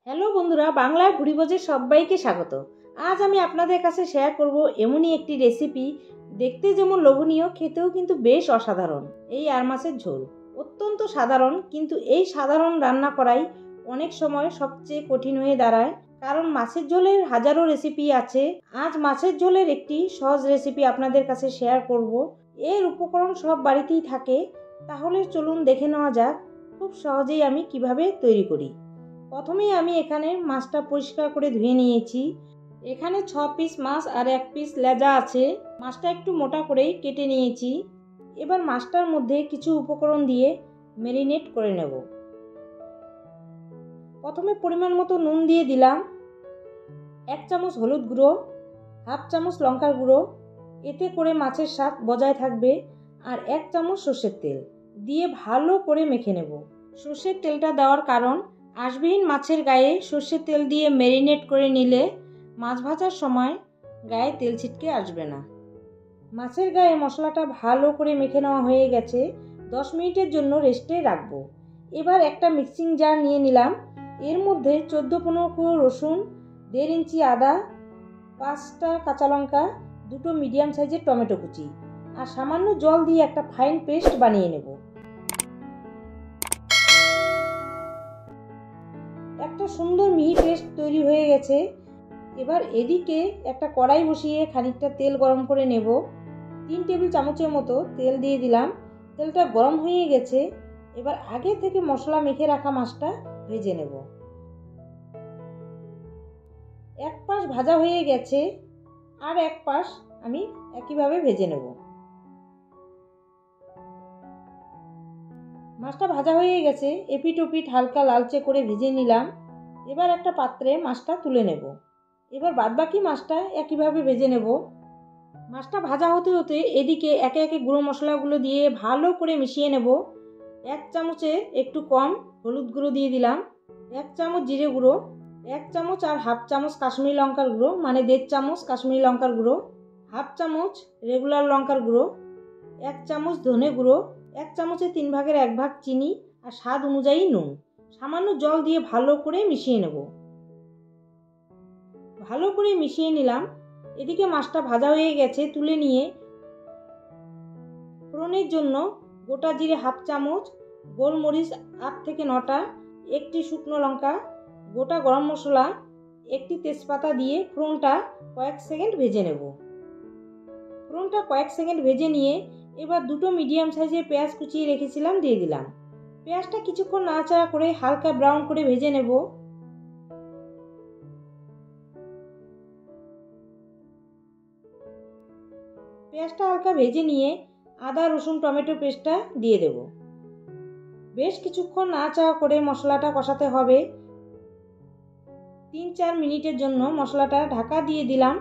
Hello বন্ধুরা, বাংলার ভুরিভোজে সবাইকে স্বাগত। আজ আমি আপনাদের কাছে শেয়ার করব এমনই একটি রেসিপি, দেখতে যেমন লোভনীয়, খেতেও কিন্তু বেশ অসাধারণ। এই আর মাছের ঝোল অত্যন্ত সাধারণ, কিন্তু এই সাধারণ রান্না করাই অনেক সময় সবচেয়ে কঠিন হয়ে দাঁড়ায়, কারণ মাছের ঝোলের হাজারো রেসিপি আছে। আজ মাছের ঝোলের একটি সহজ রেসিপি আপনাদের কাছে শেয়ার করব। এর উপকরণ সব বাড়িতেই থাকে, তাহলে চলুন দেখে নেওয়া যাক খুব সহজেই আমি কিভাবে তৈরি করি। প্রথমেই আমি এখানে মাছটা পরিষ্কার করে ধুয়ে নিয়েছি। এখানে 6 পিস মাছ আর 1 পিস লেজা আছে। মাছটা একটু মোটা করেই কেটে নিয়েছি। এবার মাছটার মধ্যে কিছু উপকরণ দিয়ে ম্যারিনেট করে নেব। প্রথমে পরিমাণ মতো নুন দিয়ে দিলাম, 1 চামচ হলুদ গুঁড়ো, হাফ চামচ লঙ্কার গুঁড়ো, এতে করে মাছের স্বাদ বজায় থাকবে, আর 1 চামচ সর্ষের তেল দিয়ে ভালো করে মেখে নেব। সর্ষের তেলটা দেওয়ার কারণ, আঁশবিহীন মাছের গায়ে সর্ষের তেল দিয়ে ম্যারিনেট করে নিলে মাছ ভাজার সময় গায়ে তেল ছিটকে আসবে না। মাছের গায়ে মশলাটা ভালো করে মেখে নেওয়া হয়ে গেছে। 10 মিনিটের জন্য রেস্টে রাখবো। এবার একটা মিক্সিং জার নিয়ে নিলাম। এর মধ্যে 14-15 কোয়া রসুন, 1.5 ইঞ্চি আদা, 5টা কাঁচা লঙ্কা, 2টো মিডিয়াম সাইজের টমেটো কুচি আর সামান্য জল দিয়ে একটা ফাইন পেস্ট বানিয়ে নেব। একটা সুন্দর মিহি পেস্ট তৈরি হয়ে গেছে। এবার এদিকে একটা কড়াই বসিয়ে খানিকটা তেল গরম করে নেব। 3 টেবিল চামচের মতো তেল দিয়ে দিলাম। তেলটা গরম হয়ে গেছে। এবার আগে থেকে মশলা মেখে রাখা মাছটা ভেজে নেব। এক পাশ ভাজা হয়ে গেছে, আর এক পাশ আমি একইভাবে ভেজে নেব। মাছটা ভাজা হয়ে গেছে, এপিট ওপিট হালকা লালচে করে ভেজে নিলাম। এবার একটা পাত্রে মাছটা তুলে নেব। এবার বাদবাকি মাছটা একইভাবে ভেজে নেব। মাছটা ভাজা হতে হতে এদিকে একে একে গুঁড়ো মশলাগুলো দিয়ে ভালো করে মিশিয়ে নেব। 1 চামচের একটু কম হলুদ গুঁড়ো দিয়ে দিলাম, 1 চামচ জিরে গুঁড়ো, 1 চামচ আর হাফ চামচ কাশ্মীরি লঙ্কার গুঁড়ো, মানে 1.5 চামচ কাশ্মীরি লঙ্কার গুঁড়ো, হাফ চামচ রেগুলার লঙ্কার গুঁড়ো, 1 চামচ ধনে গুঁড়ো, 1 চামচের 3 ভাগের 1 ভাগ চিনি আর স্বাদ অনুযায়ী নুন। সামান্য জল দিয়ে ভালো করে মিশিয়ে নেব। ভালো করে মিশিয়ে নিলাম। এদিকে মাছটা ভাজা হয়ে গেছে, তুলে নিয়ে ফোড়নের জন্য গোটা জিরে হাফ চামচ, গোলমরিচ 8 থেকে 9টা, একটি শুকনো লঙ্কা, গোটা গরম মশলা, একটি তেজপাতা দিয়ে ফোড়নটা কয়েক সেকেন্ড ভেজে নেব। ফোড়নটা কয়েক সেকেন্ড ভেজে নিয়ে এবার 2টো মিডিয়াম সাইজের পেঁয়াজ কুচিয়ে রেখেছিলাম দিয়ে দিলাম। পেঁয়াজটা কিছুক্ষণ নাড়াচাড়া করে হালকা ব্রাউন করে ভেজে নেব। পেঁয়াজটা হালকা ভেজে নিয়ে আদা রসুন টমেটো পেস্টটা দিয়ে দেব। বেশ কিছুক্ষণ নাড়াচাড়া করে মশলাটা কষাতে হবে। 3-4 মিনিটের জন্য মশলাটা ঢাকা দিয়ে দিলাম।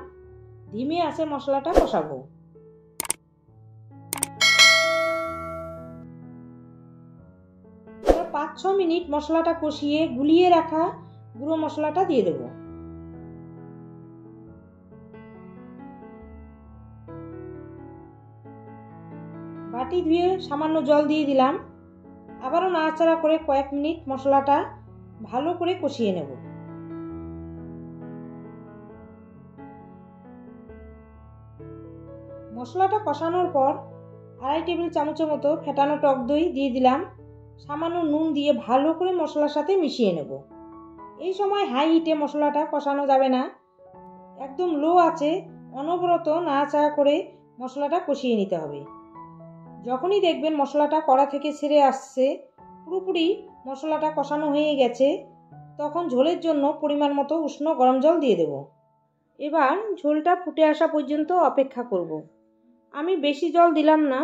ধিমে আঁচে মশলাটা কষাবো। 5-6 মিনিট মশলাটা কষিয়ে গুলিয়ে রাখা গুঁড়ো মশলাটা দিয়ে দেব। বাটি ধুয়ে সামান্য জল দিয়ে দিলাম। আবারও নাড়াচাড়া করে কয়েক মিনিট মশলাটা ভালো করে কষিয়ে নেব। মশলাটা কষানোর পর 2.5 টেবিল চামচের মতো ফেটানো টক দই দিয়ে দিলাম। সামান্য নুন দিয়ে ভালো করে মশলার সাথে মিশিয়ে নেব। এই সময় হাই হিটে মশলাটা কষানো যাবে না, একদম লো আঁচে অনবরত নাড়াচাড়া করে মশলাটা কষিয়ে নিতে হবে। যখনই দেখবেন মশলাটা কড়া থেকে ছেড়ে আসছে, পুরোপুরি মশলাটা কষানো হয়ে গেছে, তখন ঝোলের জন্য পরিমাণ মতো উষ্ণ গরম জল দিয়ে দেব। এবার ঝোলটা ফুটে আসা পর্যন্ত অপেক্ষা করব। আমি বেশি জল দিলাম না,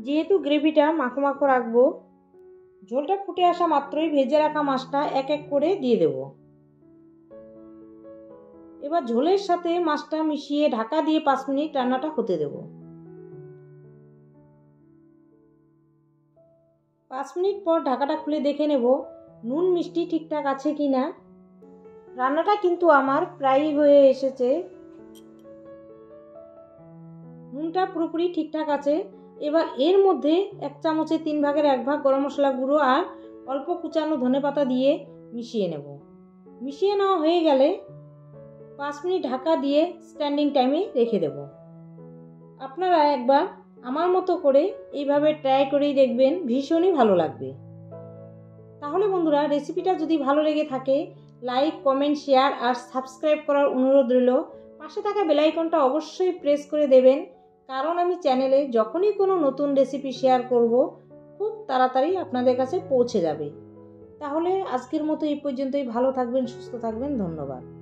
যেহেতু গ্রেভিটা মাখো মাখো রাখবো। ঝোলটা ফুটে আসা মাত্রই ভেজে রাখা মাছটা এক এক করে দিয়ে দেব। এবার ঝোলের সাথে মাছটা মিশিয়ে ঢাকা দিয়ে 5 মিনিট রান্নাটা হতে দেব। 5 মিনিট পর ঢাকাটা খুলে দেখে নেব নুন মিষ্টি ঠিকঠাক আছে কিনা। রান্নাটা কিন্তু আমার প্রায় হয়ে এসেছে। নুনটা পুরোপুরি ঠিকঠাক আছে। এবার এর মধ্যে 1 চামচের 3 ভাগের 1 ভাগ গরম মশলা গুঁড়ো আর অল্প কুচানো ধনেপাতা দিয়ে মিশিয়ে নেব। মিশিয়ে নেওয়া হয়ে গেলে 5 মিনিট ঢাকা দিয়ে স্ট্যান্ডিং টাইমে রেখে দেব। আপনারা একবার আমার মতো করে এইভাবে ট্রাই করেই দেখবেন, ভীষণই ভালো লাগবে। তাহলে বন্ধুরা, রেসিপিটা যদি ভালো লেগে থাকে লাইক, কমেন্ট, শেয়ার আর সাবস্ক্রাইব করার অনুরোধ রইল। পাশে থাকা বেল আইকনটা অবশ্যই প্রেস করে দেবেন, কারণ আমি চ্যানেলে যখনই কোনো নতুন রেসিপি শেয়ার করব খুব তাড়াতাড়ি আপনাদের কাছে পৌঁছে যাবে। তাহলে আজকের মতো এই পর্যন্তই। ভালো থাকবেন, সুস্থ থাকবেন, ধন্যবাদ।